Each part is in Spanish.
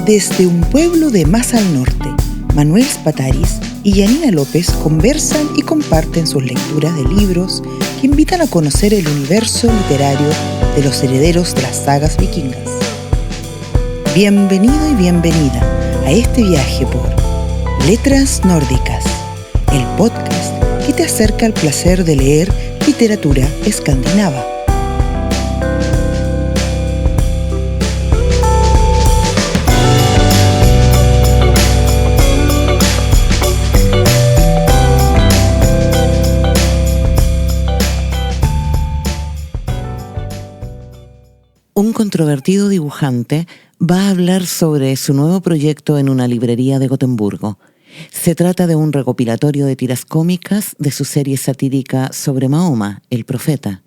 Desde un pueblo de más al norte, Manuel Spataris y Yanina López conversan y comparten sus lecturas de libros que invitan a conocer el universo literario de los herederos de las sagas vikingas. Bienvenido y bienvenida a este viaje por Letras Nórdicas, el podcast que te acerca al placer de leer literatura escandinava. Un controvertido dibujante va a hablar sobre su nuevo proyecto en una librería de Gotemburgo. Se trata de un recopilatorio de tiras cómicas de su serie satírica sobre Mahoma, el profeta.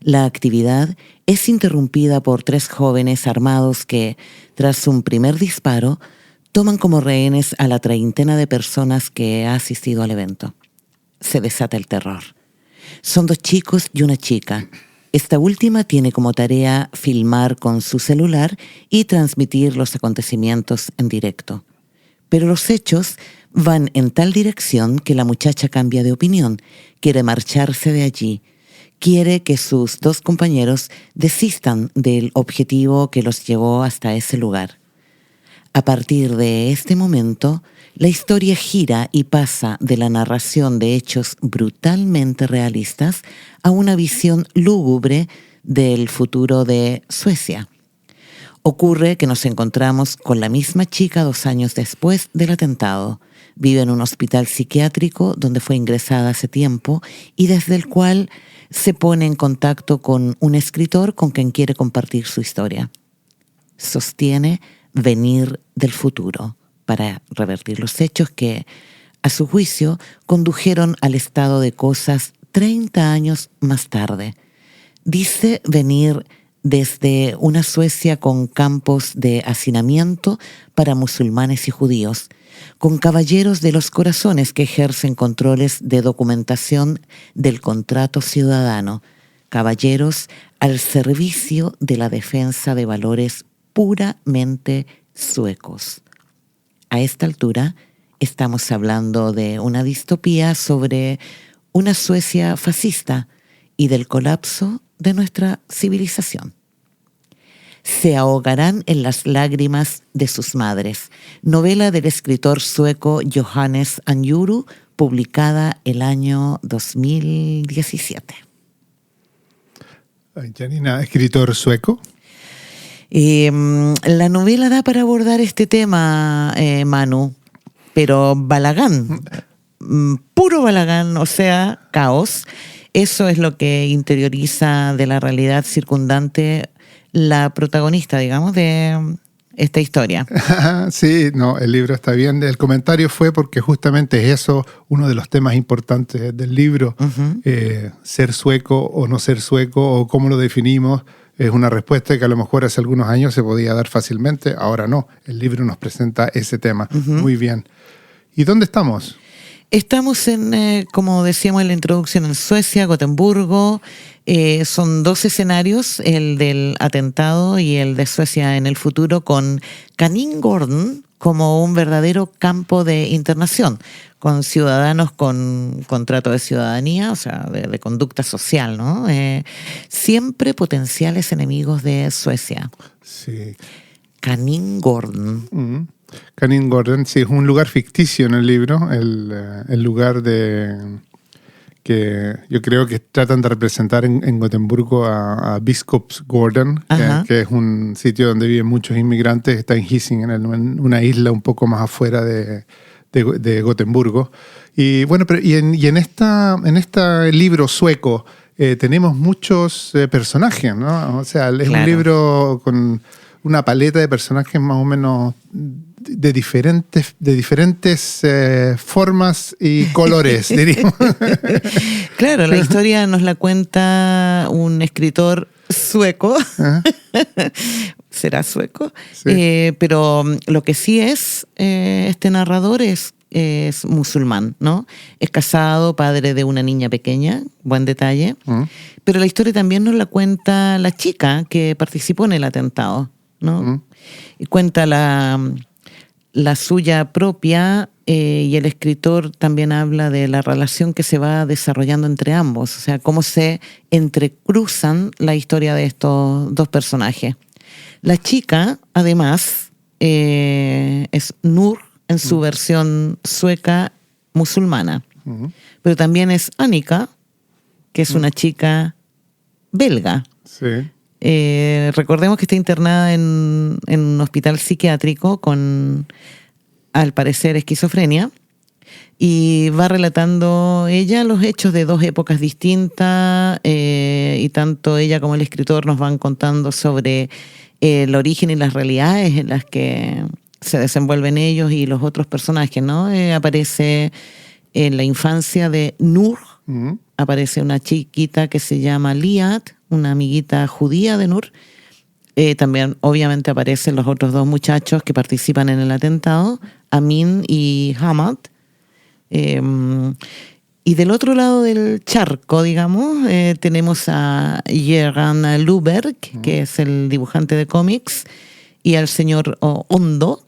La actividad es interrumpida por 3 jóvenes armados que, tras un primer disparo, toman como rehenes a la 30 de personas que ha asistido al evento. Se desata el terror. Son 2 chicos y una chica. Esta última tiene como tarea filmar con su celular y transmitir los acontecimientos en directo. Pero los hechos van en tal dirección que la muchacha cambia de opinión, quiere marcharse de allí, quiere que sus 2 compañeros desistan del objetivo que los llevó hasta ese lugar. A partir de este momento, la historia gira y pasa de la narración de hechos brutalmente realistas a una visión lúgubre del futuro de Suecia. Ocurre que nos encontramos con la misma chica 2 años después del atentado. Vive en un hospital psiquiátrico donde fue ingresada hace tiempo y desde el cual se pone en contacto con un escritor con quien quiere compartir su historia. Sostiene venir del futuro para revertir los hechos que, a su juicio, condujeron al estado de cosas 30 años más tarde. Dice venir desde una Suecia con campos de hacinamiento para musulmanes y judíos, con caballeros de los corazones que ejercen controles de documentación del contrato ciudadano, caballeros al servicio de la defensa de valores puramente suecos. A esta altura estamos hablando de una distopía sobre una Suecia fascista y del colapso de nuestra civilización. Se ahogarán en las lágrimas de sus madres. Novela del escritor sueco Johannes Anjuru, publicada el año 2017. Janina, ¿escritor sueco? La novela da para abordar este tema, Manu, pero balagán, puro balagán, o sea, caos. Eso es lo que interioriza de la realidad circundante la protagonista, digamos, de esta historia. Sí, no, el libro está bien. El comentario fue porque justamente es eso, uno de los temas importantes del libro, ser sueco o no ser sueco, o cómo lo definimos. Es una respuesta que a lo mejor hace algunos años se podía dar fácilmente, ahora no. El libro nos presenta ese tema. Muy bien. ¿Y dónde estamos? Estamos en, como decíamos en la introducción, en Suecia, Gotemburgo. Son 2 escenarios, el del atentado y el de Suecia en el futuro, con Kaningorden como un verdadero campo de internación, con ciudadanos con contrato de ciudadanía, o sea, de conducta social, ¿no? Siempre potenciales enemigos de Suecia. Sí. Kaningorden. Kaningorden, sí, es un lugar ficticio en el libro, el lugar de que yo creo que tratan de representar en Gotemburgo a Biskopsgården, que es un sitio donde viven muchos inmigrantes. Está en Hisingen, en una isla un poco más afuera de Gotemburgo. Y bueno, en este libro sueco tenemos muchos personajes, ¿no? O sea, es un libro con una paleta de personajes más o menos de diferentes formas y colores, diríamos. Claro, la historia nos la cuenta un escritor sueco. ¿Será sueco? Sí. Pero lo que sí es, este narrador es musulmán, ¿no? Es casado, padre de una niña pequeña, buen detalle. Pero la historia también nos la cuenta la chica que participó en el atentado. ¿no? Y cuenta la suya propia, y el escritor también habla de la relación que se va desarrollando entre ambos, o sea, cómo se entrecruzan la historia de estos dos personajes. La chica, además, es Nur en su versión sueca musulmana, pero también es Annika, que es una chica belga. Sí. Recordemos que está internada en un hospital psiquiátrico con, al parecer, esquizofrenia, y va relatando ella los hechos de dos épocas distintas, y tanto ella como el escritor nos van contando sobre el origen y las realidades en las que se desenvuelven ellos y los otros personajes, ¿no? Aparece en la infancia de Nur, aparece una chiquita que se llama Liat, una amiguita judía de Nur. También obviamente aparecen los otros dos muchachos que participan en el atentado, Amin y Hamad. Y del otro lado del charco, digamos, tenemos a Jeroen Luberg, que es el dibujante de cómics, y al señor Hundo,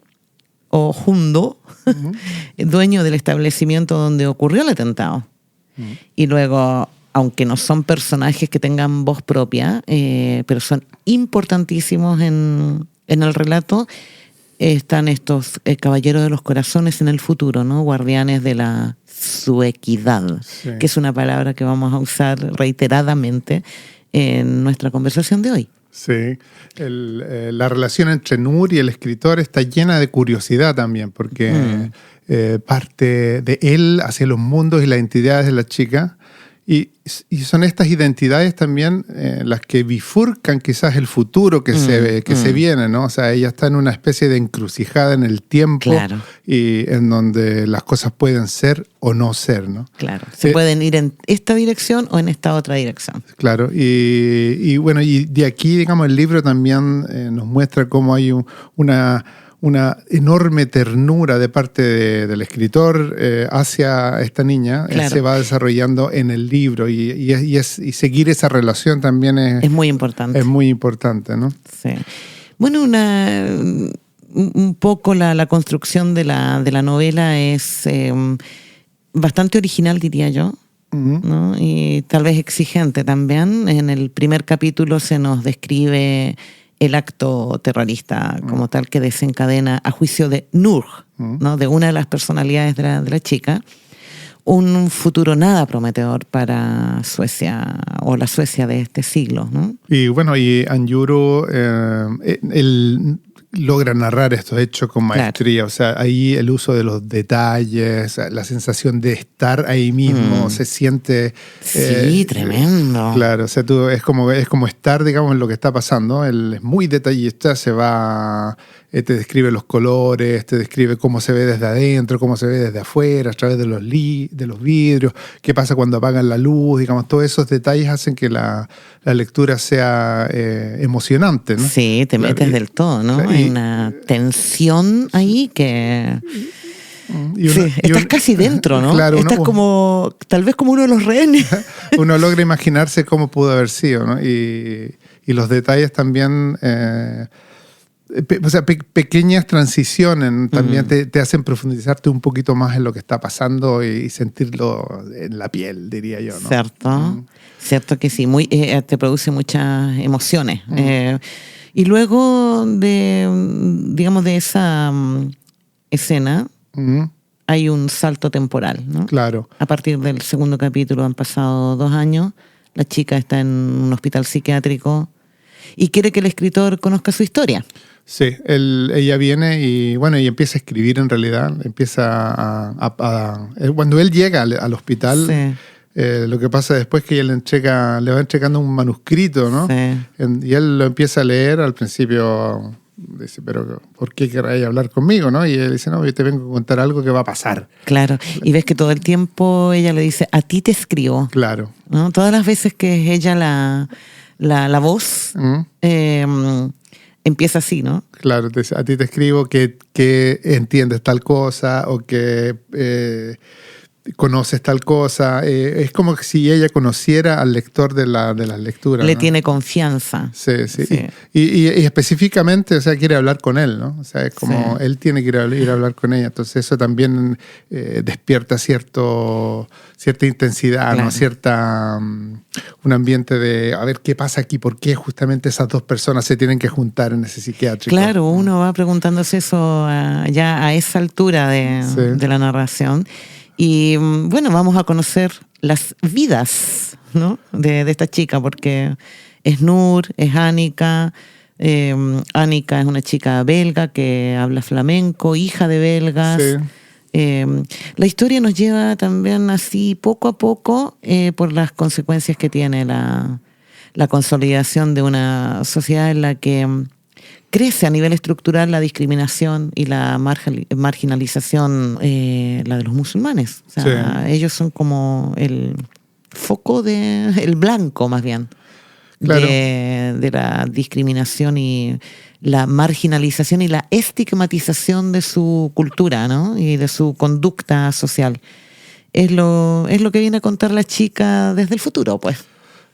dueño del establecimiento donde ocurrió el atentado. Y luego, aunque no son personajes que tengan voz propia, pero son importantísimos en el relato, están estos caballeros de los corazones en el futuro, ¿no? Guardianes de la suequidad, sí, que es una palabra que vamos a usar reiteradamente en nuestra conversación de hoy. Sí, la relación entre Nur y el escritor está llena de curiosidad también, porque parte de él hacia los mundos y las identidades de la chica, y son estas identidades también las que bifurcan quizás el futuro que se viene, ¿no? O sea, ella está en una especie de encrucijada en el tiempo, claro, y en donde las cosas pueden ser o no ser, ¿no? Claro, se pueden ir en esta dirección o en esta otra dirección. Claro, y bueno, y de aquí, digamos, el libro también nos muestra cómo hay una enorme ternura de parte del escritor hacia esta niña. Claro. Él se va desarrollando en el libro y seguir esa relación también es muy importante. Es muy importante, ¿no? Sí. Bueno, un poco la construcción de la novela es bastante original, diría yo, ¿no? Y tal vez exigente también. En el primer capítulo se nos describe el acto terrorista como tal que desencadena, a juicio de Nur, ¿no? De una de las personalidades de la chica, un futuro nada prometedor para Suecia, o la Suecia de este siglo, ¿no? Y bueno, y Anjuro, él logra narrar estos hechos con maestría. Claro. O sea, ahí el uso de los detalles, la sensación de estar ahí mismo, se siente... Sí, tremendo. Claro, o sea, es como estar, digamos, en lo que está pasando. Él es muy detallista, te describe los colores, te describe cómo se ve desde adentro, cómo se ve desde afuera, a través de los vidrios, qué pasa cuando apagan la luz, digamos, todos esos detalles hacen que la lectura sea emocionante, ¿no? Sí, te metes del todo, ¿no? Hay una tensión ahí que... estás casi dentro, ¿no? Claro, estás como, tal vez como uno de los rehenes. Uno logra imaginarse cómo pudo haber sido, ¿no? Y los detalles también... o sea, pequeñas transiciones también te hacen profundizarte un poquito más en lo que está pasando y sentirlo en la piel, diría yo, ¿no? Cierto, cierto que sí, te produce muchas emociones. Y luego digamos, de esa escena, hay un salto temporal, ¿no? Claro. A partir del segundo capítulo han pasado 2 años, la chica está en un hospital psiquiátrico y quiere que el escritor conozca su historia. Sí, ella viene y bueno, y empieza a escribir en realidad, cuando él llega al hospital, sí, lo que pasa después es que ella le va entregando un manuscrito, ¿no? Sí. Y él lo empieza a leer. Al principio dice, pero ¿por qué querráis hablar conmigo, no? Y él dice, no, yo te vengo a contar algo que va a pasar. Claro, y ves que todo el tiempo ella le dice, a ti te escribo. Claro. ¿No? Todas las veces que es ella la voz, empieza así, ¿no? Claro, a ti te escribo que entiendes tal cosa o que conoces tal cosa. Es como si ella conociera al lector de las lecturas. Le ¿no? tiene confianza. Sí. Sí. Y específicamente, o sea, quiere hablar con él, ¿no? O sea, es como Sí. él tiene que ir a hablar con ella. Entonces eso también despierta cierta intensidad, Claro. ¿no? Un ambiente de a ver qué pasa aquí, por qué justamente esas dos personas se tienen que juntar en ese psiquiátrico. Claro, uno va preguntándose eso ya a esa altura Sí. de la narración. Y bueno, vamos a conocer las vidas, ¿no? de esta chica, porque es Nur, es Annika. Annika es una chica belga que habla flamenco, hija de belgas. Sí. La historia nos lleva también así poco a poco por las consecuencias que tiene la consolidación de una sociedad en la que crece a nivel estructural la discriminación y la marginalización, la de los musulmanes. O sea, ellos son como el foco el blanco más bien, Claro. de la discriminación y la marginalización y la estigmatización de su cultura, ¿no? Y de su conducta social. Es lo que viene a contar la chica desde el futuro, pues.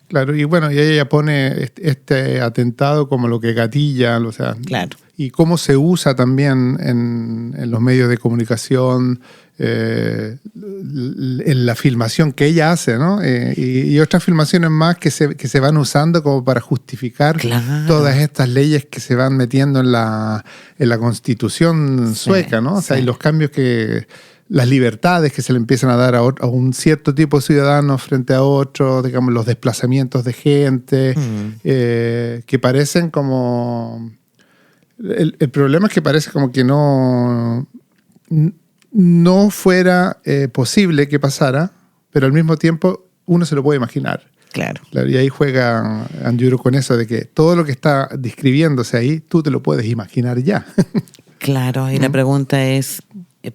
Claro, y bueno, y ella pone este atentado como lo que gatilla, o sea, Claro. y cómo se usa también en los medios de comunicación, en la filmación que ella hace, ¿no? Y otras filmaciones más que se van usando como para justificar Claro. todas estas leyes que se van metiendo en la Constitución sueca, ¿no? O sea, sí. y los cambios las libertades que se le empiezan a dar a un cierto tipo de ciudadanos frente a otros, digamos, los desplazamientos de gente, que parecen como... El problema es que parece como que no fuera posible que pasara, pero al mismo tiempo uno se lo puede imaginar. Claro. Y ahí juega Andrew con eso de que todo lo que está describiéndose ahí, tú te lo puedes imaginar ya. Claro, y la pregunta es,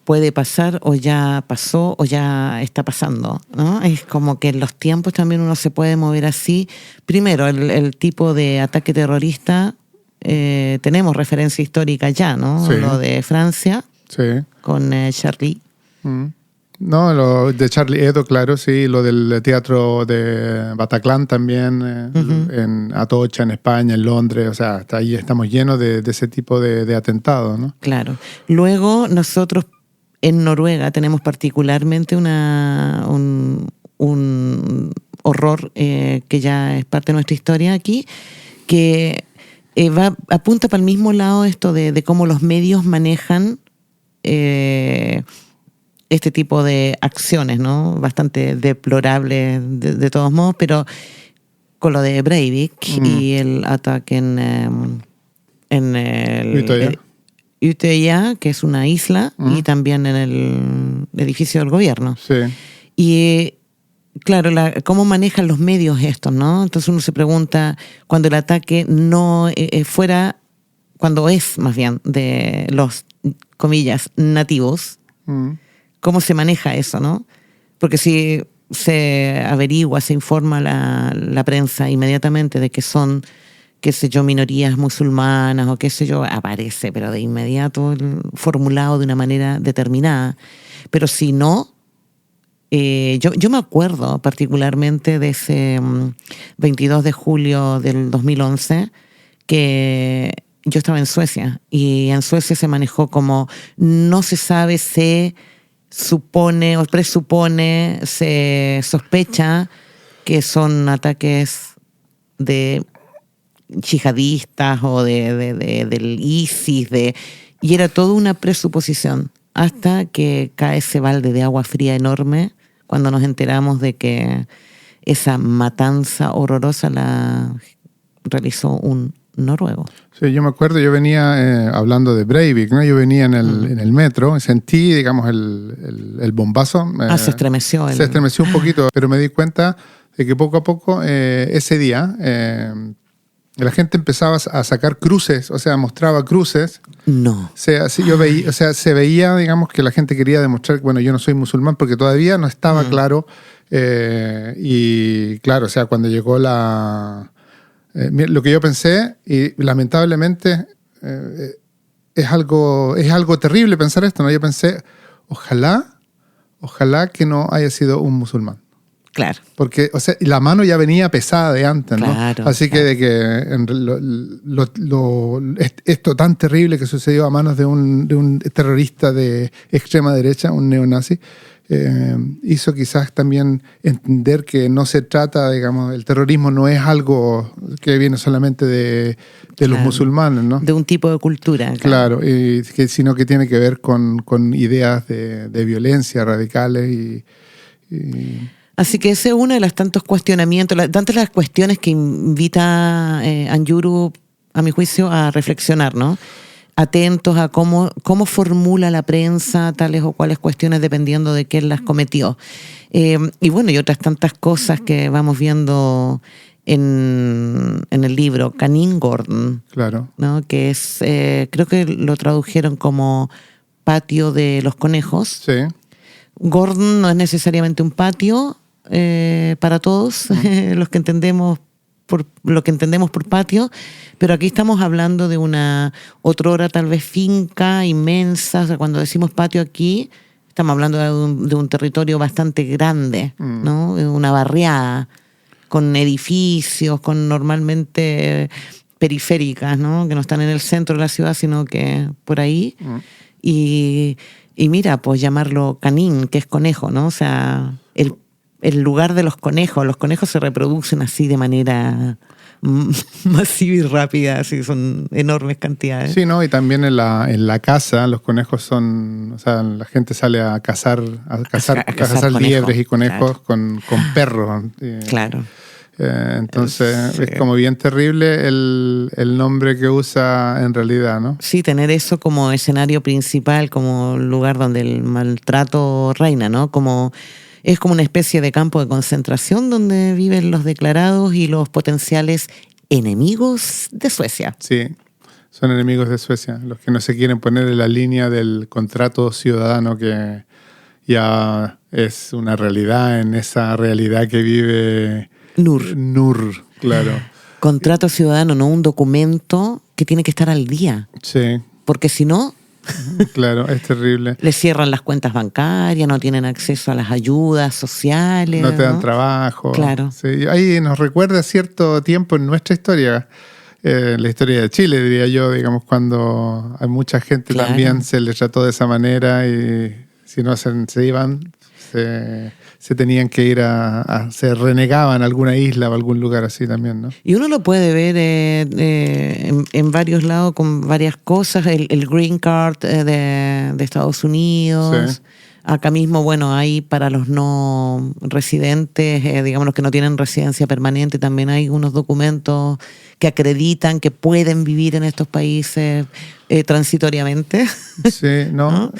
¿puede pasar o ya pasó o ya está pasando? ¿No? Es como que en los tiempos también uno se puede mover así. Primero, el tipo de ataque terrorista, tenemos referencia histórica ya, ¿no? Sí. Lo de Francia Sí. con Charlie. No, lo de Charlie Hebdo, claro, sí. Lo del teatro de Bataclan también, en Atocha, en España, en Londres. O sea, hasta ahí estamos llenos de ese tipo de atentados, ¿no? Claro. Luego nosotros en Noruega tenemos particularmente un horror que ya es parte de nuestra historia aquí, que apunta para el mismo lado esto de cómo los medios manejan este tipo de acciones, ¿no? Bastante deplorables de todos modos, pero con lo de Breivik y el ataque en el Utøya, que es una isla, y también en el edificio del gobierno. Sí. Y claro, cómo manejan los medios estos, ¿no? Entonces uno se pregunta, cuando el ataque no fuera, cuando es más bien de los, comillas, nativos, ¿cómo se maneja eso, no? Porque si se averigua, se informa la prensa inmediatamente de que son, qué sé yo, minorías musulmanas o qué sé yo, aparece, pero de inmediato formulado de una manera determinada. Pero si no, yo me acuerdo particularmente de ese 22 de julio del 2011, que yo estaba en Suecia, y en Suecia se manejó como no se sabe, se supone o presupone, se sospecha que son ataques de yihadistas o del ISIS, y era toda una presuposición, hasta que cae ese balde de agua fría enorme cuando nos enteramos de que esa matanza horrorosa la realizó un noruego. Sí, yo me acuerdo, yo venía hablando de Breivik, ¿no? Yo venía en el metro, sentí, digamos, el bombazo. Se estremeció. Se estremeció un poquito, pero me di cuenta de que poco a poco, ese día, la gente empezaba a sacar cruces, o sea, mostraba cruces. No. Se veía, digamos, que la gente quería demostrar que, bueno, yo no soy musulmán, porque todavía no estaba claro. Y claro, o sea, cuando llegó lo que yo pensé, y lamentablemente es algo terrible pensar esto, ¿no? Yo pensé, ojalá ojalá que no haya sido un musulmán. Claro. Porque, o sea, la mano ya venía pesada de antes, ¿no? Claro, Así que de que esto tan terrible que sucedió a manos de un terrorista de extrema derecha, un neonazi, hizo quizás también entender que no se trata, digamos, el terrorismo no es algo que viene solamente de los musulmanes, ¿no? De un tipo de cultura. Claro, sino que tiene que ver con ideas de violencia radicales y Así que ese es uno de los tantos cuestionamientos, tantas las cuestiones que invita Anjuru, a mi juicio, a reflexionar, ¿no? Atentos a cómo formula la prensa tales o cuales cuestiones dependiendo de quién las cometió. Y bueno, y otras tantas cosas que vamos viendo en el libro. Canine Gordon, claro, ¿no? Que es, creo que lo tradujeron como patio de los conejos. sí. Gordon no es necesariamente un patio para todos, los que entendemos lo que entendemos por patio, pero aquí estamos hablando de una otrora tal vez finca inmensa. O sea, cuando decimos patio aquí estamos hablando de un territorio bastante grande, ¿no? Una barriada con edificios, con normalmente periféricas, ¿no? Que no están en el centro de la ciudad, sino que por ahí. Y mira, pues llamarlo canín, que es conejo, ¿no? O sea, el lugar de los conejos. Los conejos se reproducen así de manera masiva y rápida, así son enormes cantidades. Sí, ¿no? Y también en la casa, los conejos son, o sea, la gente sale a cazar liebres y conejos, claro, con perros. Claro. Entonces sí, es como bien terrible el nombre que usa en realidad, ¿no? Sí, tener eso como escenario principal, como lugar donde el maltrato reina, ¿no? Es como una especie de campo de concentración donde viven los declarados y los potenciales enemigos de Suecia. Sí, son enemigos de Suecia, los que no se quieren poner en la línea del contrato ciudadano que ya es una realidad en esa realidad que vive Nur, claro. Contrato ciudadano, no un documento que tiene que estar al día. Sí. Porque si no... Claro, es terrible. Les cierran las cuentas bancarias, no tienen acceso a las ayudas sociales. No te dan trabajo. Claro. Sí, ahí nos recuerda cierto tiempo en nuestra historia, la historia de Chile, diría yo, digamos, cuando a mucha gente también se les trató de esa manera y si no se iban, se tenían que ir se renegaban a alguna isla o algún lugar así también, ¿no? Y uno lo puede ver en varios lados con varias cosas. El Green Card de Estados Unidos. Sí. Acá mismo, bueno, hay para los no residentes, digamos los que no tienen residencia permanente, también hay unos documentos que acreditan que pueden vivir en estos países transitoriamente. Sí, ¿no?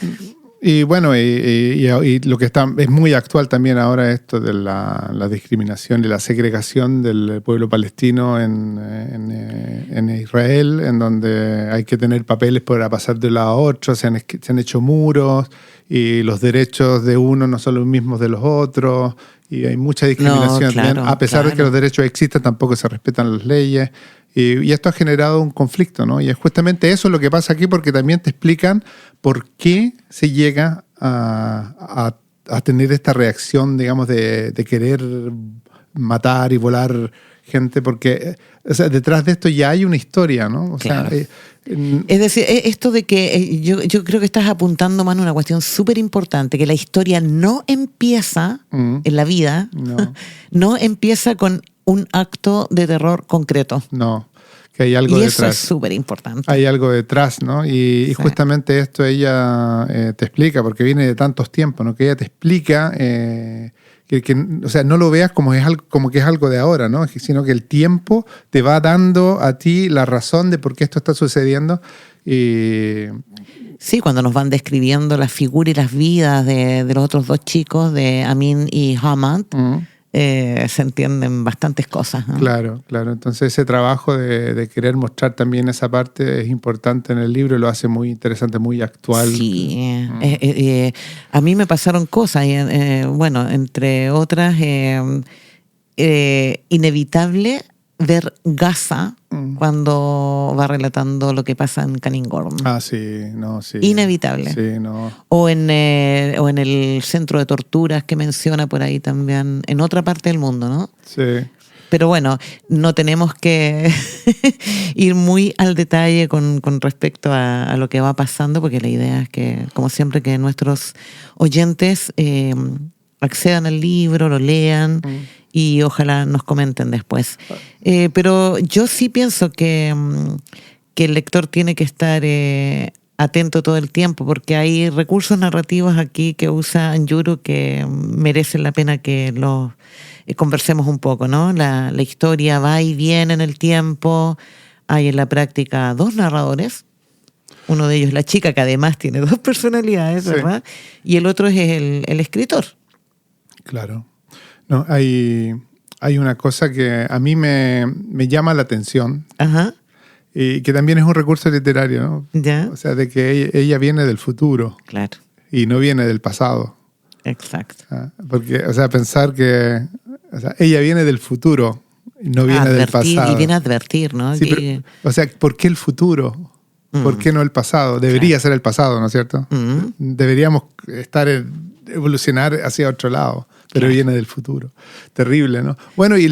Y bueno, y lo que es muy actual también ahora esto de la discriminación y la segregación del pueblo palestino en Israel, en donde hay que tener papeles para pasar de un lado a otro, se han hecho muros y los derechos de uno no son los mismos de los otros y hay mucha discriminación. Claro, a pesar de que los derechos existen, tampoco se respetan las leyes. Y esto ha generado un conflicto, ¿no? Y es justamente eso lo que pasa aquí, porque también te explican por qué se llega a tener esta reacción, digamos, de querer matar y volar gente, porque o sea, detrás de esto ya hay una historia, ¿no? O sea, es decir, esto de que yo creo que estás apuntando, Manu, una cuestión súper importante, que la historia no empieza en la vida, no empieza con un acto de terror concreto. No, que hay algo detrás. Y eso es súper importante. Hay algo detrás, ¿no? Y justamente esto ella te explica, porque viene de tantos tiempos, ¿no? Que ella te explica o sea, no lo veas como que es algo de ahora, ¿no? Sino que el tiempo te va dando a ti la razón de por qué esto está sucediendo. Sí, cuando nos van describiendo la figura y las vidas de los otros dos chicos, de Amin y Hamad, se entienden bastantes cosas, ¿no? Claro. Entonces ese trabajo de querer mostrar también esa parte es importante en el libro y lo hace muy interesante, muy actual. Sí, a mí me pasaron cosas, bueno, entre otras, inevitable ver Gaza cuando va relatando lo que pasa en Canning-Gordon. Ah, sí, no, sí. Inevitable. Sí, no. O en el centro de torturas que menciona por ahí también, en otra parte del mundo, ¿no? Sí. Pero bueno, no tenemos que ir muy al detalle con respecto a lo que va pasando, porque la idea es que, como siempre, que nuestros oyentes accedan al libro, lo lean y ojalá nos comenten después. Pero yo sí pienso que el lector tiene que estar atento todo el tiempo, porque hay recursos narrativos aquí que usa Anjuru que merecen la pena que los conversemos un poco, ¿no? La historia va y viene en el tiempo. Hay en la práctica 2 narradores. Uno de ellos es la chica, que además tiene 2 personalidades, ¿verdad? Y el otro es el escritor. Claro. No, hay una cosa que a mí me llama la atención. Ajá. Y que también es un recurso literario, ¿no? Ya. O sea, de que ella viene del futuro. Claro. Y no viene del pasado. Exacto. Porque, o sea, pensar que ella viene del futuro y no viene del pasado. Y viene a advertir, ¿no? Sí, pero, o sea, ¿por qué el futuro? ¿Por qué no el pasado? Debería ser el pasado, ¿no es cierto? Deberíamos evolucionar hacia otro lado, pero viene del futuro. Terrible, ¿no? Bueno, y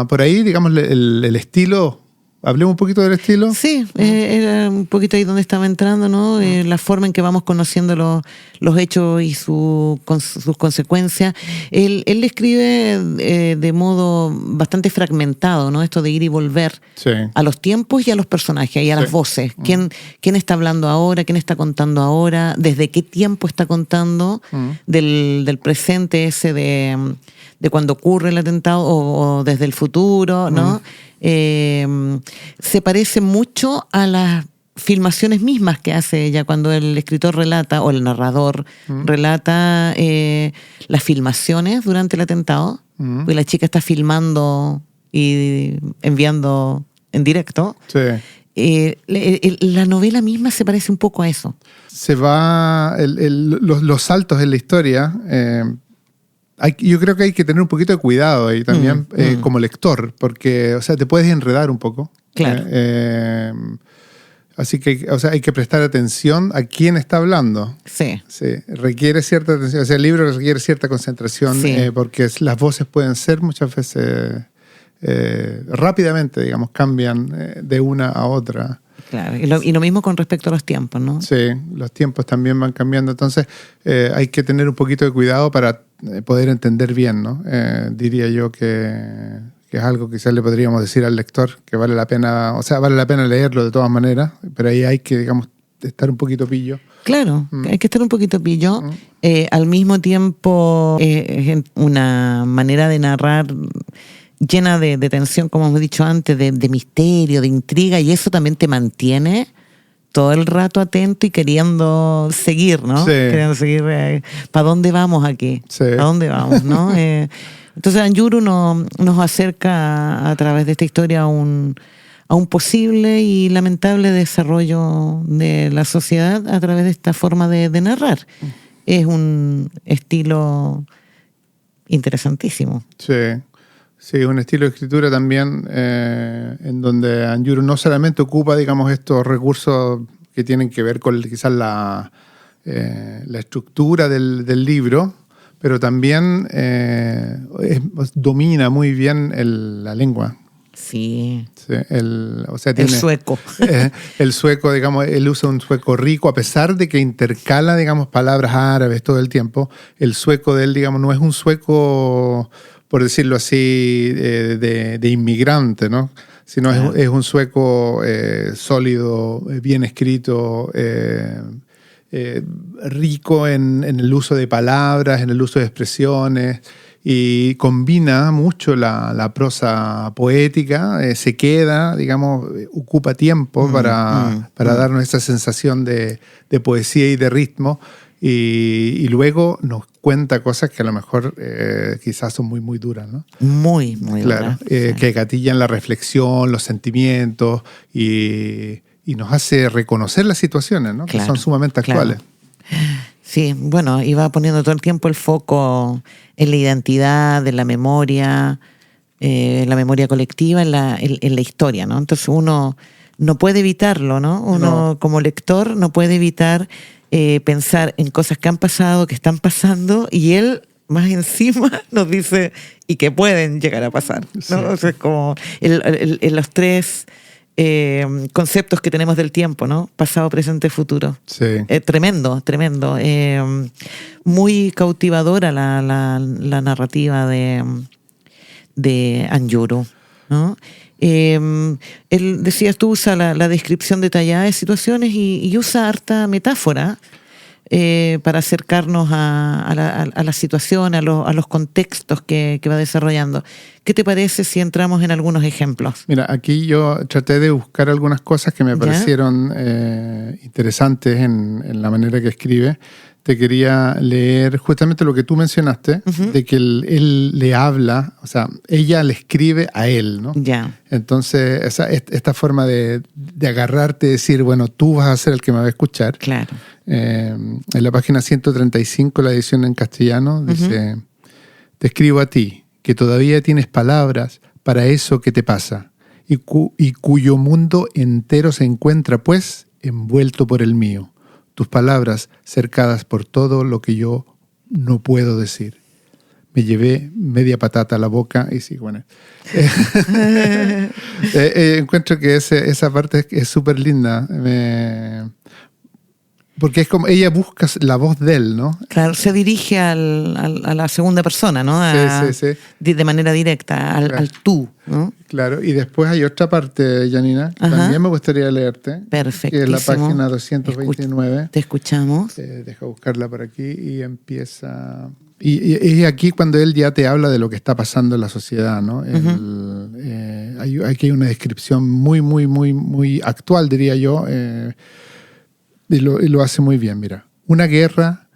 por ahí, digamos, el estilo. ¿Hablemos un poquito del estilo? Sí, era un poquito ahí donde estaba entrando, ¿no? La forma en que vamos conociendo los hechos y sus consecuencias. Él escribe de modo bastante fragmentado, ¿no? Esto de ir y volver a los tiempos y a los personajes y a las voces. ¿Quién está hablando ahora? ¿Quién está contando ahora? ¿Desde qué tiempo está contando? Del presente ese de cuando ocurre el atentado o desde el futuro, ¿no? Se parece mucho a las filmaciones mismas que hace ella cuando el escritor relata, o el narrador relata las filmaciones durante el atentado, porque la chica está filmando y enviando en directo. Sí. La novela misma se parece un poco a eso. Se va los saltos en la historia. Yo creo que hay que tener un poquito de cuidado ahí también como lector, porque, o sea, te puedes enredar un poco. Claro. Así que, o sea, hay que prestar atención a quién está hablando. Sí. Sí, requiere cierta atención. O sea, el libro requiere cierta concentración, porque las voces pueden ser muchas veces rápidamente, digamos, cambian de una a otra. Claro, y lo mismo con respecto a los tiempos, ¿no? Sí, los tiempos también van cambiando, entonces hay que tener un poquito de cuidado para poder entender bien, ¿no? Diría yo que es algo que quizás le podríamos decir al lector, que vale la pena, o sea, vale la pena leerlo de todas maneras, pero ahí hay que, digamos, estar un poquito pillo. Claro, hay que estar un poquito pillo. Al mismo tiempo, es una manera de narrar llena de tensión, como hemos dicho antes, de misterio, de intriga, y eso también te mantiene todo el rato atento y queriendo seguir, ¿no? Sí. Queriendo seguir, ¿para dónde vamos aquí? Sí. ¿Para dónde vamos, no? Entonces Anjuru nos acerca a través de esta historia a un posible y lamentable desarrollo de la sociedad a través de esta forma de narrar. Es un estilo interesantísimo. Sí. Sí, un estilo de escritura también en donde Anjuru no solamente ocupa, digamos, estos recursos que tienen que ver con quizás la estructura del libro, pero también domina muy bien la lengua. Sí. Sí, tiene, el sueco. El sueco, digamos, él usa un sueco rico, a pesar de que intercala, digamos, palabras árabes todo el tiempo. El sueco de él, digamos, no es un sueco, por decirlo así, de inmigrante, ¿no? Sino claro. es un sueco sólido, bien escrito, rico en el uso de palabras, en el uso de expresiones, y combina mucho la prosa poética, se queda, digamos, ocupa tiempo para darnos esa sensación de poesía y de ritmo, y luego nos cuenta cosas que a lo mejor quizás son muy, muy duras, ¿no? Muy, muy duras. Sí. Que gatillan la reflexión, los sentimientos, y nos hace reconocer las situaciones, ¿no? Claro, que son sumamente actuales. Claro. Sí, bueno, iba poniendo todo el tiempo el foco en la identidad, en la memoria, la memoria colectiva en la historia, ¿no? Entonces uno no puede evitarlo, ¿no? Uno como lector no puede evitar pensar en cosas que han pasado, que están pasando, y él más encima nos dice y que pueden llegar a pasar, ¿no? Sí. O sea, es como los tres conceptos que tenemos del tiempo, ¿no? Pasado, presente, futuro. Sí. Tremendo. Muy cautivadora la narrativa de Anjuru, ¿no? Él, decías tú, usa la descripción detallada de situaciones y usa harta metáfora para acercarnos a la situación, a los contextos que va desarrollando. ¿Qué te parece si entramos en algunos ejemplos? Mira, aquí yo traté de buscar algunas cosas que me parecieron interesantes en la manera que escribe. Te quería leer justamente lo que tú mencionaste, de que él le habla, o sea, ella le escribe a él, ¿no? Ya. Entonces, esta forma de agarrarte y decir, bueno, tú vas a ser el que me va a escuchar. Claro. En la página 135, la edición en castellano, dice, te escribo a ti, que todavía tienes palabras para eso que te pasa, y cuyo mundo entero se encuentra, pues, envuelto por el mío. Tus palabras cercadas por todo lo que yo no puedo decir. Me llevé media patata a la boca y sí, bueno. Encuentro que esa parte es súper linda. Porque es como ella busca la voz de él, ¿no? Claro, se dirige a la segunda persona, ¿no? Sí. De manera directa, al tú, ¿no? Claro, y después hay otra parte, Janina, que también me gustaría leerte. Perfectísimo. Que es la página 229. Te escuchamos. Deja buscarla por aquí y empieza... Y aquí cuando él ya te habla de lo que está pasando en la sociedad, ¿no? Aquí hay una descripción muy actual, diría yo, y lo hace muy bien, mira. Una guerra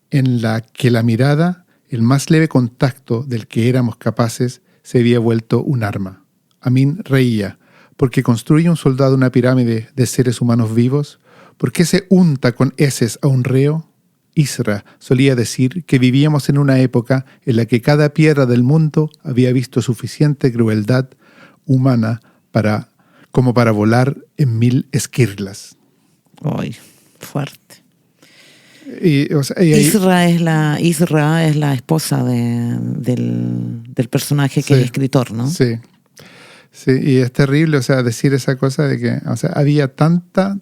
en la que la mirada, el más leve contacto del que éramos capaces, se había vuelto un arma. Amin reía. ¿Por qué construye un soldado una pirámide de seres humanos vivos? ¿Por qué se unta con heces a un reo? Isra solía decir que vivíamos en una época en la que cada piedra del mundo había visto suficiente crueldad humana como para volar en 1000 esquirlas. Ay, fuerte. Isra es la esposa del personaje que es escritor, ¿no? Sí, y es terrible, o sea, decir esa cosa de que, o sea, había tanta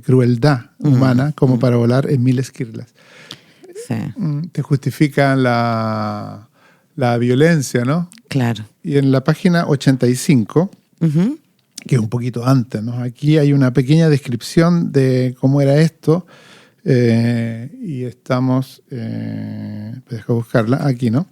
crueldad humana como para volar en 1000 esquirlas. Sí. Te justifican la violencia, ¿no? Claro. Y en la página 85, que es un poquito antes, ¿no? Aquí hay una pequeña descripción de cómo era esto, y estamos, deja buscarla, aquí, ¿no?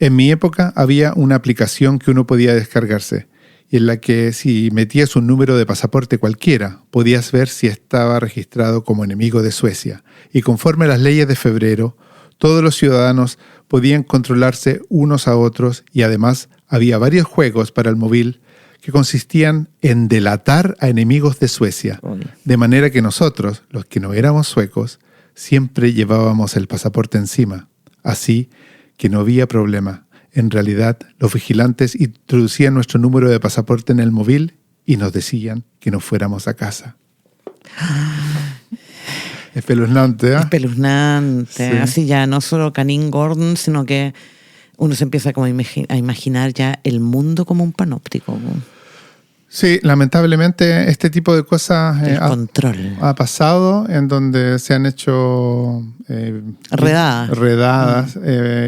En mi época había una aplicación que uno podía descargarse y en la que si metías un número de pasaporte cualquiera, podías ver si estaba registrado como enemigo de Suecia. Y conforme a las leyes de febrero, todos los ciudadanos podían controlarse unos a otros y además había varios juegos para el móvil que consistían en delatar a enemigos de Suecia. De manera que nosotros, los que no éramos suecos, siempre llevábamos el pasaporte encima. Así que no había problema. En realidad, los vigilantes introducían nuestro número de pasaporte en el móvil y nos decían que nos fuéramos a casa. Espeluznante, ¿eh? Espeluznante. Sí. Así ya, no solo Canning Gordon, sino que uno se empieza como a imaginar ya el mundo como un panóptico. Sí, lamentablemente este tipo de cosas ha pasado en donde se han hecho redadas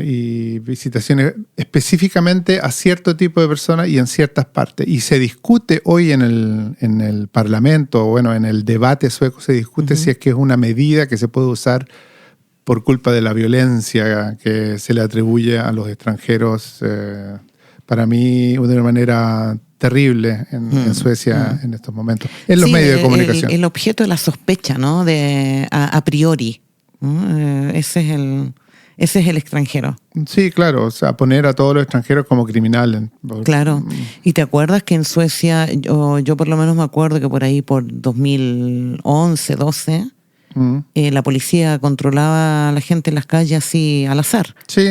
y visitaciones específicamente a cierto tipo de personas y en ciertas partes. Y se discute hoy en el Parlamento, bueno, en el debate sueco se discute si es que es una medida que se puede usar por culpa de la violencia que se le atribuye a los extranjeros, para mí de una manera terrible en Suecia en estos momentos, en los medios de comunicación. El objeto de la sospecha, ¿no? A priori. Ese es el extranjero. Sí, claro, o sea, poner a todos los extranjeros como criminales. Claro. ¿Y te acuerdas que en Suecia, yo por lo menos me acuerdo que por ahí, por 2011, 12... la policía controlaba a la gente en las calles así al azar? Sí.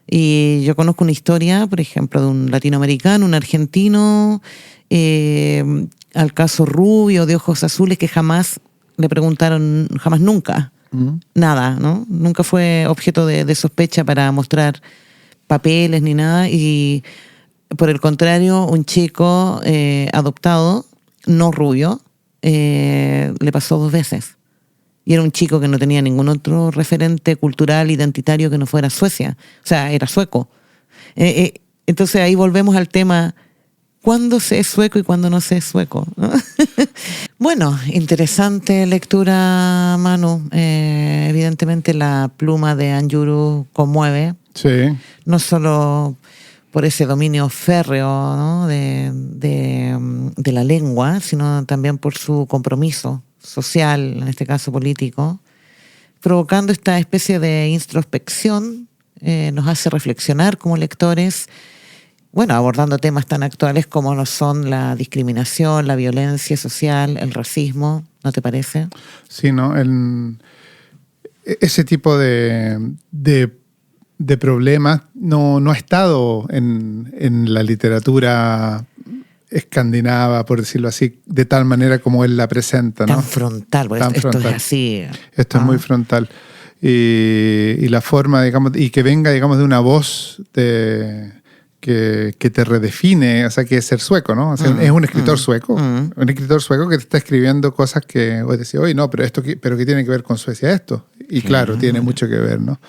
Y yo conozco una historia, por ejemplo, de un latinoamericano, un argentino, al caso rubio, de ojos azules, que jamás le preguntaron, jamás nunca, nada, ¿no? Nunca fue objeto de sospecha para mostrar papeles ni nada. Y por el contrario, un chico adoptado, no rubio, le pasó 2 veces. Y era un chico que no tenía ningún otro referente cultural, identitario que no fuera Suecia. O sea, era sueco. Entonces ahí volvemos al tema, ¿cuándo se es sueco y cuándo no se es sueco? ¿No? Bueno, interesante lectura, Manu. Evidentemente la pluma de Anjuru conmueve. Sí. No solo por ese dominio férreo, ¿no? de la lengua, sino también por su compromiso social, en este caso político, provocando esta especie de introspección, nos hace reflexionar como lectores, bueno, abordando temas tan actuales como lo son la discriminación, la violencia social, el racismo, ¿no te parece? Sí, ¿no? Ese tipo de problemas no ha estado en la literatura escandinava, por decirlo así, de tal manera como él la presenta, ¿no? Tan frontal, porque esto es así. Esto es muy frontal. Y la forma, digamos, y que venga, digamos, de una voz que te redefine, o sea, que es ser sueco, ¿no? O sea, es un escritor sueco, un escritor sueco que te está escribiendo cosas que vos decís, oye, no, pero ¿qué tiene que ver con Suecia esto? Y claro, tiene mucho que ver, ¿no?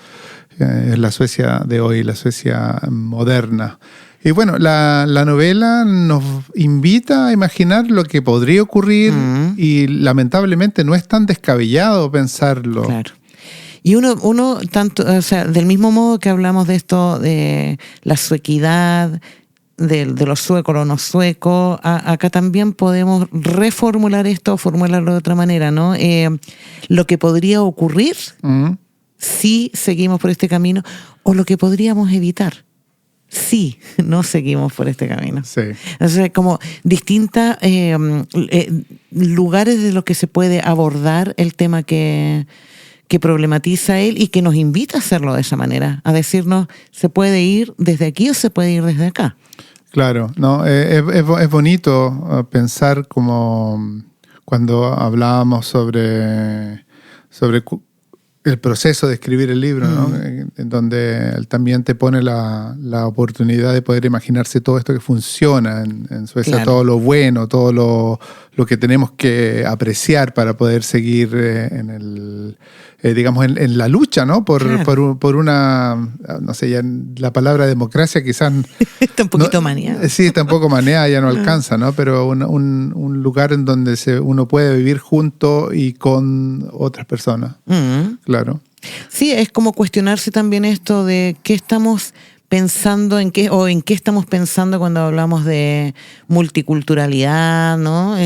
Es la Suecia de hoy, la Suecia moderna. Y bueno, la novela nos invita a imaginar lo que podría ocurrir y lamentablemente no es tan descabellado pensarlo. Claro. Y uno tanto, o sea, del mismo modo que hablamos de esto, de la suequidad, de lo sueco, lo no sueco, acá también podemos reformular esto o formularlo de otra manera, ¿no? Lo que podría ocurrir si seguimos por este camino o lo que podríamos evitar si no seguimos por este camino. Sí. Entonces, como distintos lugares de los que se puede abordar el tema que problematiza él y que nos invita a hacerlo de esa manera, a decirnos, ¿se puede ir desde aquí o se puede ir desde acá? Claro, no, es bonito pensar como cuando hablábamos sobre el proceso de escribir el libro, ¿no? En donde él también te pone la oportunidad de poder imaginarse todo esto que funciona en Suecia, claro. Todo lo bueno, todo lo que tenemos que apreciar para poder seguir digamos, en la lucha, ¿no? Por una, no sé, ya la palabra democracia quizás... Está un poquito maneada. Sí, está un poco maneada, ya no alcanza, ¿no? Pero un lugar en donde uno puede vivir junto y con otras personas. Claro. Sí, es como cuestionarse también esto de qué estamos pensando, en qué estamos pensando cuando hablamos de multiculturalidad, ¿no?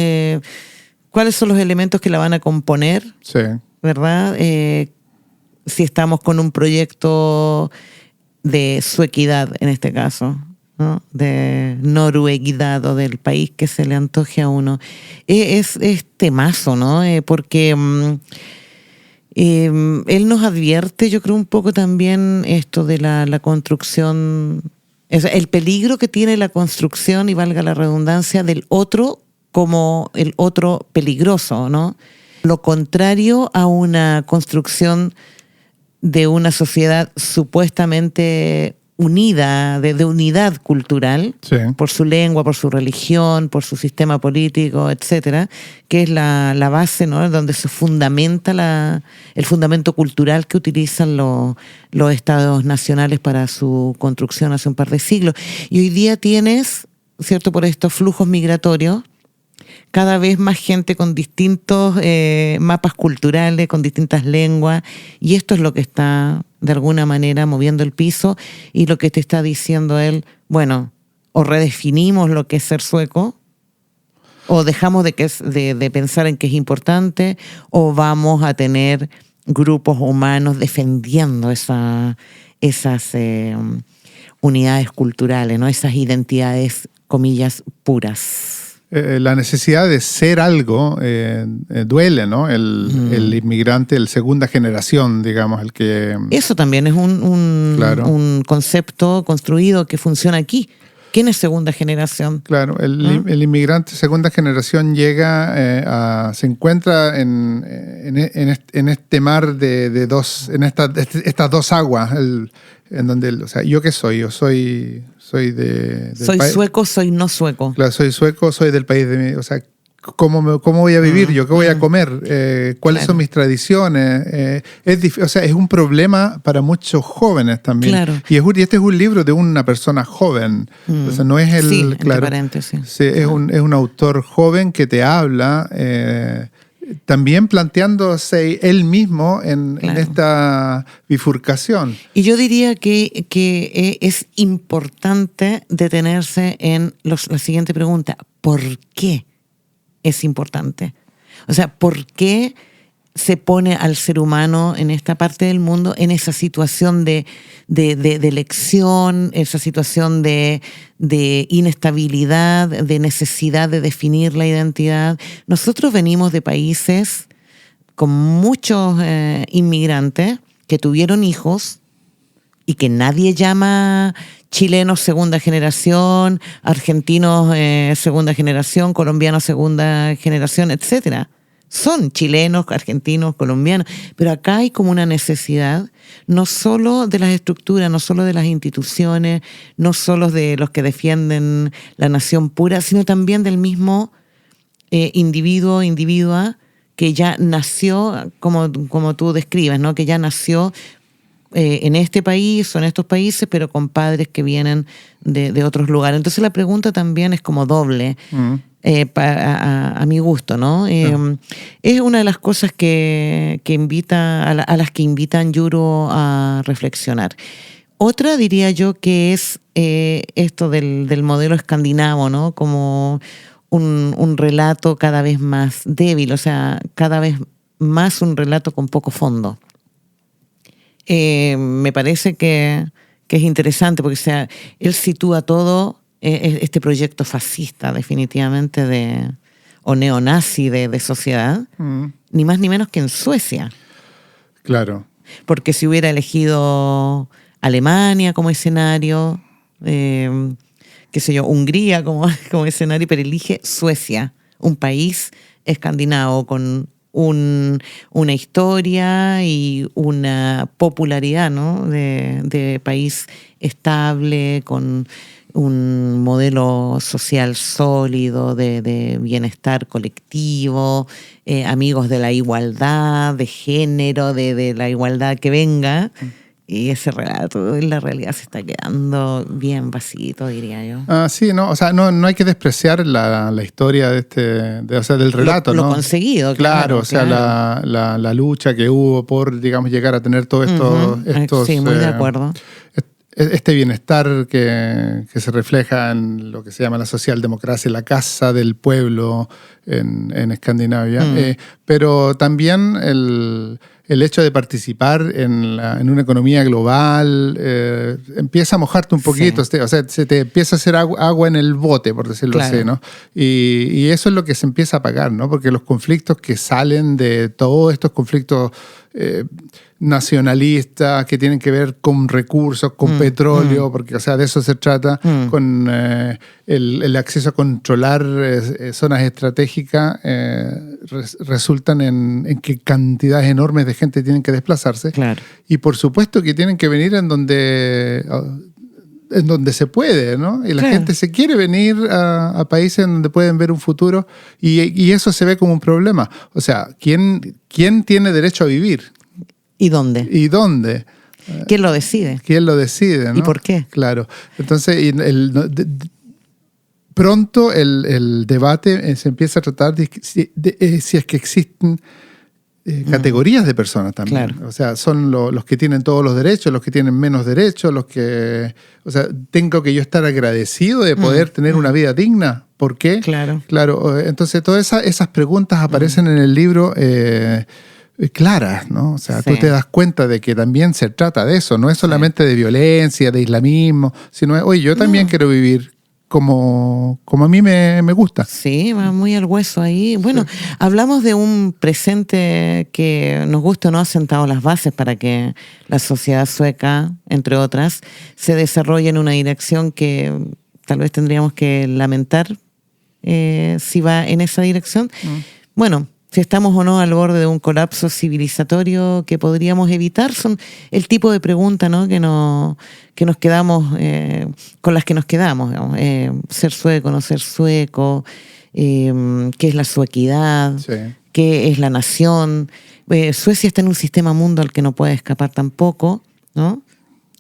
¿Cuáles son los elementos que la van a componer? Sí. ¿Verdad? Si estamos con un proyecto de suequidad, en este caso, ¿no? De norueguidad o del país que se le antoje a uno. Es temazo, ¿no? Porque él nos advierte, yo creo, un poco también esto de la construcción, el peligro que tiene la construcción, y valga la redundancia, del otro como el otro peligroso, ¿no? Lo contrario a una construcción de una sociedad supuestamente unida, de unidad cultural, sí. Por su lengua, por su religión, por su sistema político, etcétera, que es la base, ¿no? Donde se fundamenta el fundamento cultural que utilizan los estados nacionales para su construcción hace un par de siglos. Y hoy día tienes, ¿cierto?, por estos flujos migratorios, cada vez más gente con distintos mapas culturales, con distintas lenguas, y esto es lo que está, de alguna manera, moviendo el piso, y lo que te está diciendo él, bueno, o redefinimos lo que es ser sueco, o dejamos de pensar en que es importante, o vamos a tener grupos humanos defendiendo esas unidades culturales, ¿no? Esas identidades, comillas, puras. la necesidad de ser algo duele, ¿no? El inmigrante, el segunda generación, digamos, el que... Eso también es Claro. un concepto construido que funciona aquí. ¿Quién es segunda generación? Claro, el inmigrante segunda generación llega, se encuentra en este mar de dos, en estas dos aguas, en donde, o sea, ¿yo qué soy? Yo soy Soy sueco, soy no sueco. Claro, soy sueco, soy del país de mi... O sea, ¿cómo voy a vivir yo? ¿Qué voy a comer? ¿Cuáles son mis tradiciones? O sea, es un problema para muchos jóvenes también. Claro. Y este es un libro de una persona joven. O sea, no es el... Sí, claro, entre paréntesis. Sí, es un autor joven que te habla... también planteándose él mismo en esta bifurcación. Y yo diría que es importante detenerse en la siguiente pregunta. ¿Por qué es importante? O sea, ¿por qué se pone al ser humano en esta parte del mundo en esa situación de elección, esa situación de inestabilidad, de necesidad de definir la identidad? Nosotros venimos de países con muchos inmigrantes que tuvieron hijos y que nadie llama chilenos segunda generación, argentinos segunda generación, colombianos segunda generación, etcétera. Son chilenos, argentinos, colombianos, pero acá hay como una necesidad, no solo de las estructuras, no solo de las instituciones, no solo de los que defienden la nación pura, sino también del mismo individua que ya nació, como tú describes, ¿no? Que ya nació en este país o en estos países, pero con padres que vienen de otros lugares. Entonces la pregunta también es como doble. A mi gusto, ¿no? Es una de las cosas que invita a las que invitan Yuro a reflexionar. Otra diría yo que es esto del modelo escandinavo, ¿no? Como un relato cada vez más débil, o sea, cada vez más un relato con poco fondo. Me parece que es interesante porque, o sea, él sitúa todo este proyecto fascista definitivamente o neonazi de sociedad, ni más ni menos que en Suecia. Claro. Porque si hubiera elegido Alemania como escenario, qué sé yo, Hungría como escenario, pero elige Suecia, un país escandinavo con una historia y una popularidad, ¿no? de país estable, con un modelo social sólido de bienestar colectivo, amigos de la igualdad, de género, de la igualdad que venga. Y ese relato en la realidad se está quedando bien vacío, diría yo. Sí, no, o sea, no hay que despreciar la historia o sea, del relato, lo ¿no? conseguido, claro. O sea, la lucha que hubo por, digamos, llegar a tener todos estos... Sí, muy de acuerdo. Este bienestar que se refleja en lo que se llama la socialdemocracia, la casa del pueblo en Escandinavia, pero también el hecho de participar en una economía global empieza a mojarte un poquito, sí. O sea, se te empieza a hacer agua en el bote, por decirlo así, ¿no? Y eso es lo que se empieza a pagar, ¿no? Porque los conflictos que salen de todos estos conflictos nacionalistas que tienen que ver con recursos, con petróleo, porque, o sea, de eso se trata, con el acceso a controlar zonas estratégicas, resultan en que cantidades enormes de gente tienen que desplazarse. Claro. Y por supuesto que tienen que venir en donde se puede, ¿no? Y la gente se quiere venir a países en donde pueden ver un futuro y eso se ve como un problema. O sea, ¿quién tiene derecho a vivir? ¿Y dónde? ¿Y dónde? ¿Quién lo decide? ¿Quién lo decide, no? ¿Y por qué? Claro. Entonces, pronto el debate se empieza a tratar de si es que existen categorías de personas también. Claro. O sea, son los que tienen todos los derechos, los que tienen menos derechos, los que... O sea, tengo que yo estar agradecido de poder tener una vida digna. ¿Por qué? Claro. Claro. Entonces, todas esas preguntas aparecen en el libro claras, ¿no? O sea, tú te das cuenta de que también se trata de eso. No es solamente de violencia, de islamismo, sino, oye, yo también quiero vivir como a mí me gusta. Sí, va muy al hueso ahí. Bueno, hablamos de un presente que nos gusta o no ha sentado las bases para que la sociedad sueca, entre otras, se desarrolle en una dirección que tal vez tendríamos que lamentar si va en esa dirección. Bueno, si estamos o no al borde de un colapso civilizatorio que podríamos evitar, son el tipo de preguntas, ¿no?, que nos quedamos, con las que nos quedamos, digamos. Ser sueco, no ser sueco, qué es la suequidad, Sí. qué es la nación. Suecia está en un sistema mundo al que no puede escapar tampoco, ¿no?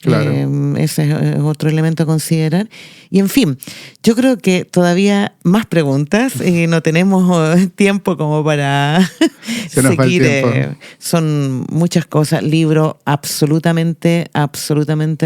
Claro. Ese es otro elemento a considerar. Y en fin, yo creo que todavía más preguntas. No tenemos tiempo como para Se nos va el seguir. tiempo. Son muchas cosas. Libro absolutamente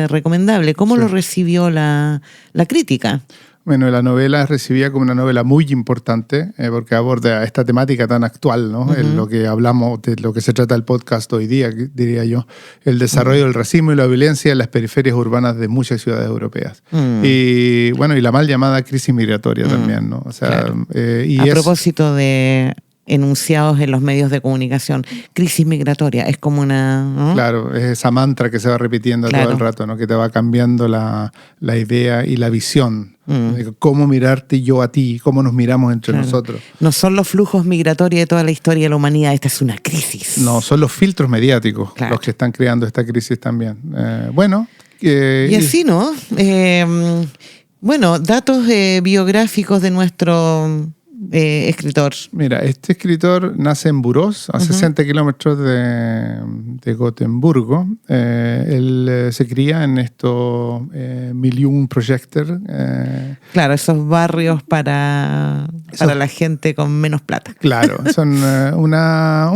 recomendable. ¿Cómo Sí. lo recibió la crítica? Bueno, la novela es recibida como una novela muy importante porque aborda esta temática tan actual, ¿no? En lo que hablamos, de lo que se trata el podcast hoy día, diría yo, el desarrollo del racismo y la violencia en las periferias urbanas de muchas ciudades europeas. Y bueno, y la mal llamada crisis migratoria también, ¿no? O sea, Claro. y A propósito de enunciados en los medios de comunicación, crisis migratoria, es como una... ¿no? Claro, es esa mantra que se va repitiendo Claro. todo el rato, ¿no? Que te va cambiando la idea y la visión. De cómo mirarte yo a ti, cómo nos miramos entre Claro. nosotros. No son los flujos migratorios de toda la historia de la humanidad, esta es una crisis. No, son los filtros mediáticos Claro. los que están creando esta crisis también. Y así, ¿no? Bueno, datos biográficos de nuestro escritor. Mira, este escritor nace en Burós, a 60 kilómetros de Gotemburgo. Él se cría en estos Miljonprojekter. Claro, esos barrios para la gente con menos plata. Claro, son una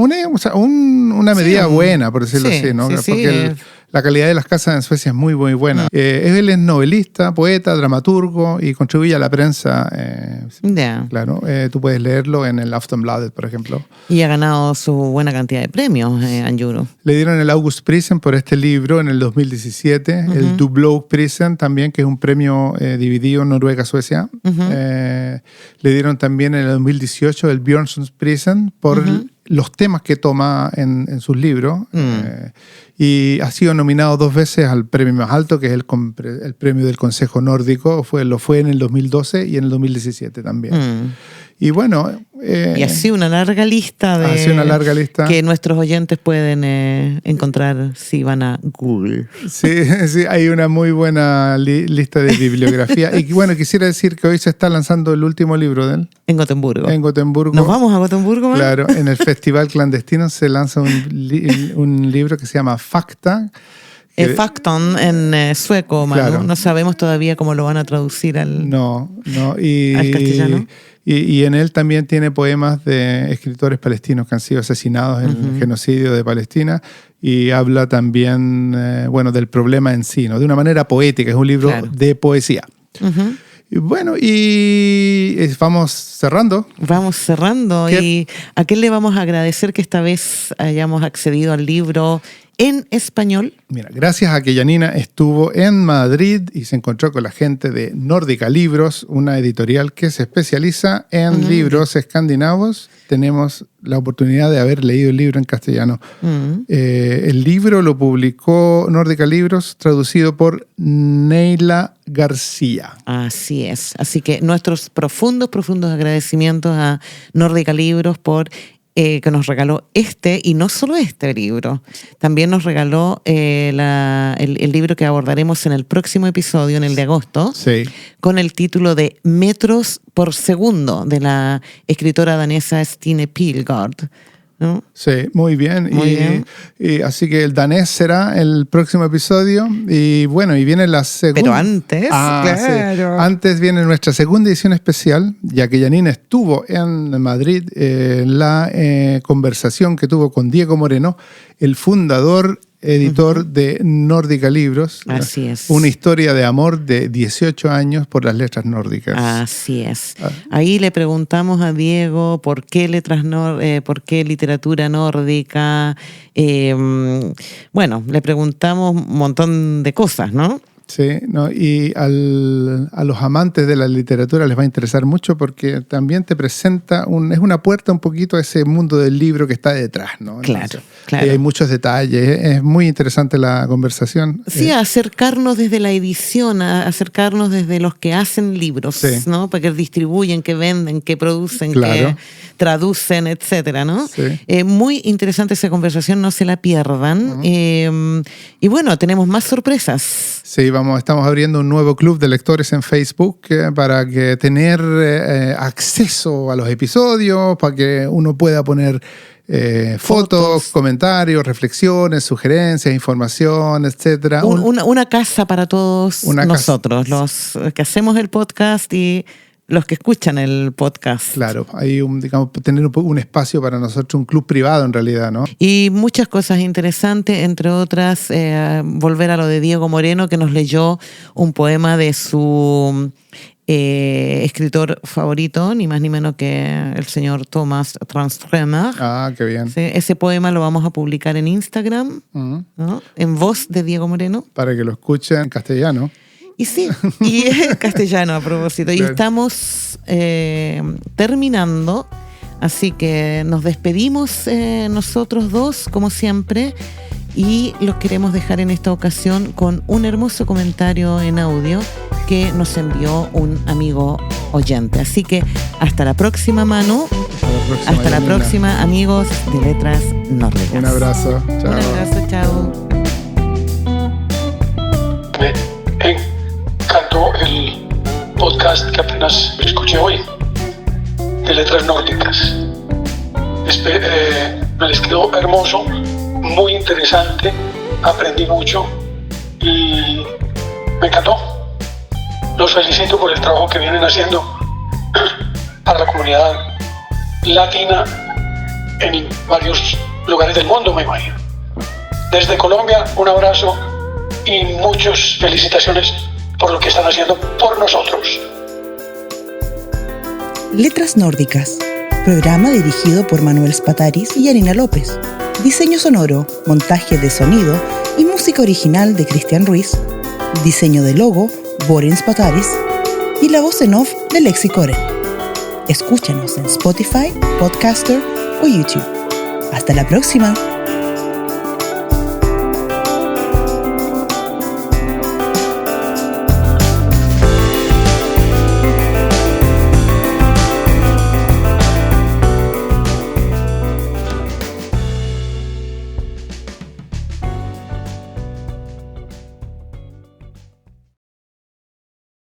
medida buena, por decirlo sí, así, ¿no? sí, sí. Porque la calidad de las casas en Suecia es muy, muy buena. Él es novelista, poeta, dramaturgo y contribuye a la prensa. Ya. Claro, tú puedes leerlo en el Aftonbladet, por ejemplo. Y ha ganado su buena cantidad de premios, Anjuro. Le dieron el Augustprisen por este libro en el 2017, el Dublougprisen también, que es un premio dividido Noruega-Suecia. Le dieron también en el 2018 el Björnsonsprisen por los temas que toma en sus libros. Y ha sido nominado 2 veces al premio más alto, que es el premio del Consejo Nórdico. Lo fue en el 2012 y en el 2017 también. Y bueno... y así una larga lista que nuestros oyentes pueden encontrar si van a Google. Sí, sí, hay una muy buena lista de bibliografía. Y bueno, quisiera decir que hoy se está lanzando el último libro de él. En Gotemburgo. En Gotemburgo. ¿Nos vamos a Gotemburgo, man? Claro, en el Festival Clandestino se lanza un libro que se llama Facta. Facton en sueco, Manu. Claro. No sabemos todavía cómo lo van a traducir al castellano. Y en él también tiene poemas de escritores palestinos que han sido asesinados en el genocidio de Palestina, y habla también del problema en sí, ¿no? De una manera poética. Es un libro de poesía. Y bueno, vamos cerrando. Vamos cerrando. ¿Y a qué le vamos a agradecer que esta vez hayamos accedido al libro en español? Mira, gracias a que Janina estuvo en Madrid y se encontró con la gente de Nórdica Libros, una editorial que se especializa en libros escandinavos. Tenemos la oportunidad de haber leído el libro en castellano. El libro lo publicó Nórdica Libros, traducido por Neila García. Así es. Así que nuestros profundos agradecimientos a Nórdica Libros por que nos regaló y no solo este libro, también nos regaló el libro que abordaremos en el próximo episodio, en el de agosto, Sí. con el título de Metros por Segundo, de la escritora danesa Stine Pilgaard, ¿no? Sí, muy bien. Y así que el danés será el próximo episodio. Y bueno, y viene la segunda. Pero antes, claro. Sí. Antes viene nuestra segunda edición especial, ya que Janina estuvo en Madrid, la conversación que tuvo con Diego Moreno, el fundador, editor de Nórdica Libros. Así es. Una historia de amor de 18 años por las letras nórdicas. Así es. Ahí le preguntamos a Diego por qué por qué literatura nórdica. Le preguntamos un montón de cosas, ¿no? Sí, ¿no? Y a los amantes de la literatura les va a interesar mucho porque también te presenta, es una puerta un poquito a ese mundo del libro que está detrás, ¿no? Claro. Hay muchos detalles, es muy interesante la conversación. Sí, acercarnos desde la edición, acercarnos desde los que hacen libros, sí, ¿no? Porque distribuyen, que venden, que producen, que traducen, etcétera, ¿no? Sí. Muy interesante esa conversación, no se la pierdan. Y bueno, tenemos más sorpresas. Sí, estamos abriendo un nuevo club de lectores en Facebook para que tener acceso a los episodios, para que uno pueda poner fotos, comentarios, reflexiones, sugerencias, información, etcétera. Una casa para todos nosotros, los que hacemos el podcast y los que escuchan el podcast. Claro, hay tener un espacio para nosotros, un club privado en realidad, ¿no? Y muchas cosas interesantes, entre otras, volver a lo de Diego Moreno, que nos leyó un poema de su escritor favorito, ni más ni menos que el señor Thomas Tranströmer. Ah, qué bien. Sí, ese poema lo vamos a publicar en Instagram, ¿no? En voz de Diego Moreno. Para que lo escuchen en castellano. Y sí, y es castellano a propósito. Claro. Y estamos terminando, así que nos despedimos nosotros dos, como siempre, y los queremos dejar en esta ocasión con un hermoso comentario en audio que nos envió un amigo oyente. Así que hasta la próxima, Manu. Hasta la próxima, amigos de Letras Nórdicas. Un abrazo. Chao. Un abrazo, chao. Encantó el podcast que apenas escuché hoy de Letras Nórdicas. Me les quedó hermoso, muy interesante, aprendí mucho y me encantó. Los felicito por el trabajo que vienen haciendo para la comunidad latina en varios lugares del mundo, me imagino. Desde Colombia, un abrazo y muchas felicitaciones por lo que están haciendo por nosotros. Letras Nórdicas, programa dirigido por Manuel Spataris y Yanina López. Diseño sonoro, montaje de sonido y música original de Cristian Ruiz. Diseño de logo, Borin Spataris. Y la voz en off de Lexi Coren. Escúchanos en Spotify, Podcaster o YouTube. Hasta la próxima.